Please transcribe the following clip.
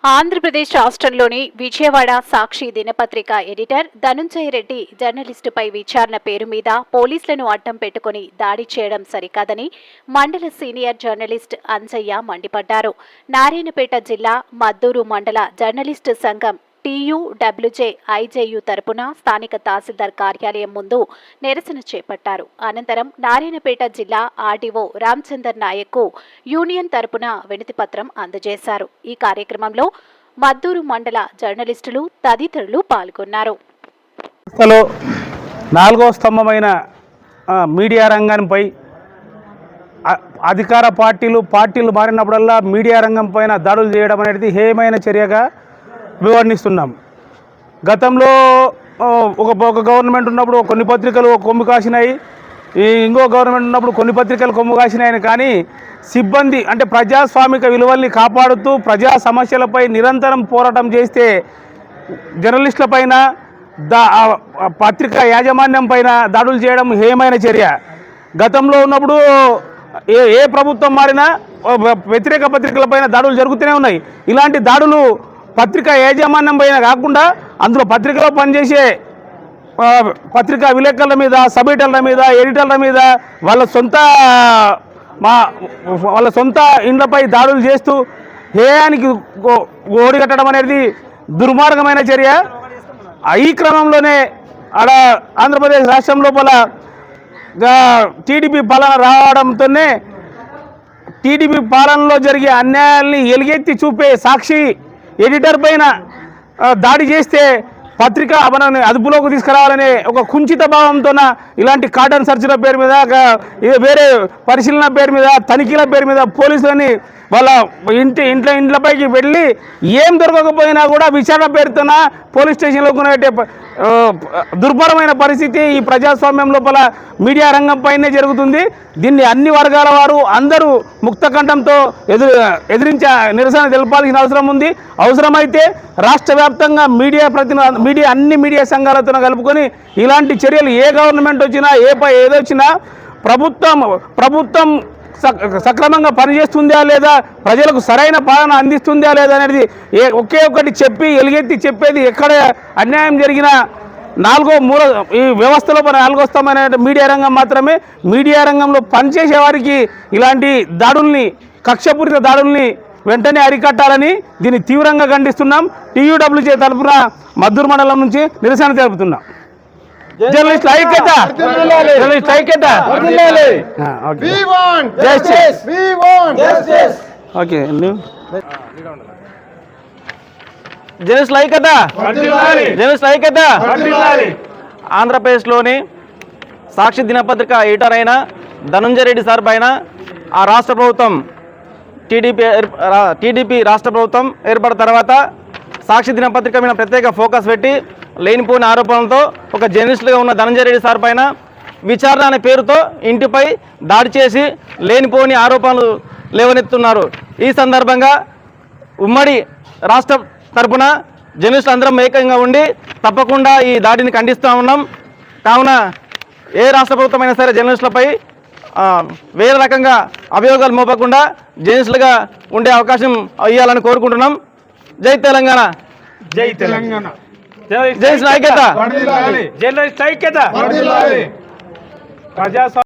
ఆంధ్రప్రదేశ్ రాష్ట్రంలోని విజయవాడ సాక్షి దినపత్రిక ఎడిటర్ ధనుంజయ రెడ్డి జర్నలిస్టుపై విచారణ పేరు మీద పోలీసులను అడ్డం పెట్టుకుని దాడి చేయడం సరికాదని మండల సీనియర్ జర్నలిస్ట్ అంజయ్య మండిపడ్డారు. నారాయణపేట జిల్లా మద్దూరు మండల జర్నలిస్టు సంఘం TUWJ IJU తరపున స్థానిక తహసీల్దార్ కార్యాలయం ముందు నిరసన చేపట్టారు. అనంతరం నారాయణపేట జిల్లా ఆర్డీఓ రామచందర్ నాయక్ యూనియన్ తరపున వినతిపత్రం అందజేశారు. ఈ కార్యక్రమంలో మద్దూరు మండల జర్నలిస్టులు తదితరులు పాల్గొన్నారు. నాలుగో స్తంభమైన మీడియా రంగంపై అధికార పార్టీలు మారినప్పుడల్లా మీడియా రంగం పైన దాడులు చేయడం అనేది హేయమైన చర్యగా వివరణిస్తున్నాం. గతంలో ఒక గవర్నమెంట్ ఉన్నప్పుడు కొన్ని పత్రికలు కొమ్ము కాసినాయి, ఇంకో గవర్నమెంట్ ఉన్నప్పుడు కొన్ని పత్రికలు కొమ్ము కాసినాయని. కానీ సిబ్బంది అంటే ప్రజాస్వామిక విలువల్ని కాపాడుతూ ప్రజా సమస్యలపై నిరంతరం పోరాటం చేస్తే జర్నలిస్టుల పైన పత్రికా యాజమాన్యం పైన దాడులు చేయడం హేయమైన చర్య. గతంలో ఉన్నప్పుడు ఏ ప్రభుత్వం మారినా వ్యతిరేక పత్రికలపైన దాడులు జరుగుతూనే ఉన్నాయి. ఇలాంటి దాడులు పత్రికా యాజమాన్యం పైన కాకుండా అందులో పత్రికలో పనిచేసే పత్రికా విలేకరుల మీద, సబ్ ఎడిటర్ల మీద, ఎడిటర్ల మీద వాళ్ళ సొంత ఇండ్లపై దాడులు చేస్తూ హేయానికి ఓడిగట్టడం అనేది దుర్మార్గమైన చర్య. ఈ క్రమంలోనే ఆంధ్రప్రదేశ్ రాష్ట్రం లోపల టీడీపీ పాలన రావడంతోనే టీడీపీ పాలనలో జరిగే అన్యాయాల్ని ఎలుగెత్తి చూపే సాక్షి ఎడిటర్ పైన దాడి చేస్తే పత్రిక మనల్ని అదుపులోకి తీసుకురావాలనే ఒక కుంచిత భావంతో ఇలాంటి కార్డన్ సర్చ్ల పేరు మీద, వేరే పరిశీలన పేరు మీద, తనిఖీల పేరు మీద పోలీసులని వాళ్ళ ఇంట్లపైకి వెళ్ళి ఏం దొరకకపోయినా కూడా విచారణ పేరుతోన పోలీస్ స్టేషన్లో కొనేటే దుర్భరమైన పరిస్థితి ఈ ప్రజాస్వామ్యం లోపల మీడియా రంగం పైనే జరుగుతుంది. దీన్ని అన్ని వర్గాల వారు అందరూ ముక్తకంఠంతో ఎదిరించే నిరసన తెలపాల్సిన అవసరం ఉంది. అవసరమైతే రాష్ట్ర వ్యాప్తంగా అన్ని మీడియా సంఘాలతో కలుపుకొని ఇలాంటి చర్యలు ఏ గవర్నమెంట్ వచ్చినా ఏదొచ్చినా ప్రభుత్వం సక్రమంగా పనిచేస్తుందా లేదా, ప్రజలకు సరైన పాలన అందిస్తుందా లేదా అనేది ఒకే ఒకటి చెప్పి ఎలుగెత్తి చెప్పేది ఎక్కడ అన్యాయం జరిగినా ఈ వ్యవస్థలో నాలుగో స్తంభమైన మీడియా రంగం మాత్రమే. మీడియా రంగంలో పనిచేసే వారికి ఇలాంటి దాడుల్ని, కక్షపూరిత దాడుల్ని వెంటనే అరికట్టాలని దీన్ని తీవ్రంగా ఖండిస్తున్నాం. TUWJ తరపున మద్దూరు మండలం నుంచి నిరసన తెలుపుతున్నాం. జర్నలిస్ట్ ఐక్యత, జర్నలిస్ట్ ఐక్యత. ఓకే, జర్నలిస్ట్ ఐక్యత, జర్నలిస్ట్ ఐక్యత. ఆంధ్రప్రదేశ్లోని సాక్షి దినపత్రిక ఎడిటర్ అయిన ధనుంజయ రెడ్డి సార్ పైన ఆ రాష్ట్ర ప్రభుత్వం టీడీపీ రాష్ట్ర ప్రభుత్వం ఏర్పడిన తర్వాత సాక్షి దినపత్రిక మీద ప్రత్యేక ఫోకస్ పెట్టి లేనిపోయిన ఆరోపణలతో ఒక జర్నలిస్టుగా ఉన్న ధనంజయ రెడ్డి సార్ పైన విచారణ అనే పేరుతో ఇంటిపై దాడి చేసి లేనిపోని ఆరోపణలు లేవనెత్తున్నారు. ఈ సందర్భంగా ఉమ్మడి రాష్ట్ర తరపున జర్నలిస్టులు అందరం ఏకంగా ఉండి తప్పకుండా ఈ దాడిని ఖండిస్తూ ఉన్నాం. కావున ఏ రాష్ట్ర ప్రభుత్వం అయినా సరే జర్నలిస్టులపై వేరే రకంగా అభియోగాలు మోపకుండా జర్నలిస్టులుగా ఉండే అవకాశం ఇవ్వాలని కోరుకుంటున్నాం. జై తెలంగాణ, జై తెలంగాణ, జర్నలిస్ట్ ఐక్యత, జర్నలిస్ట్ ఐక్యత.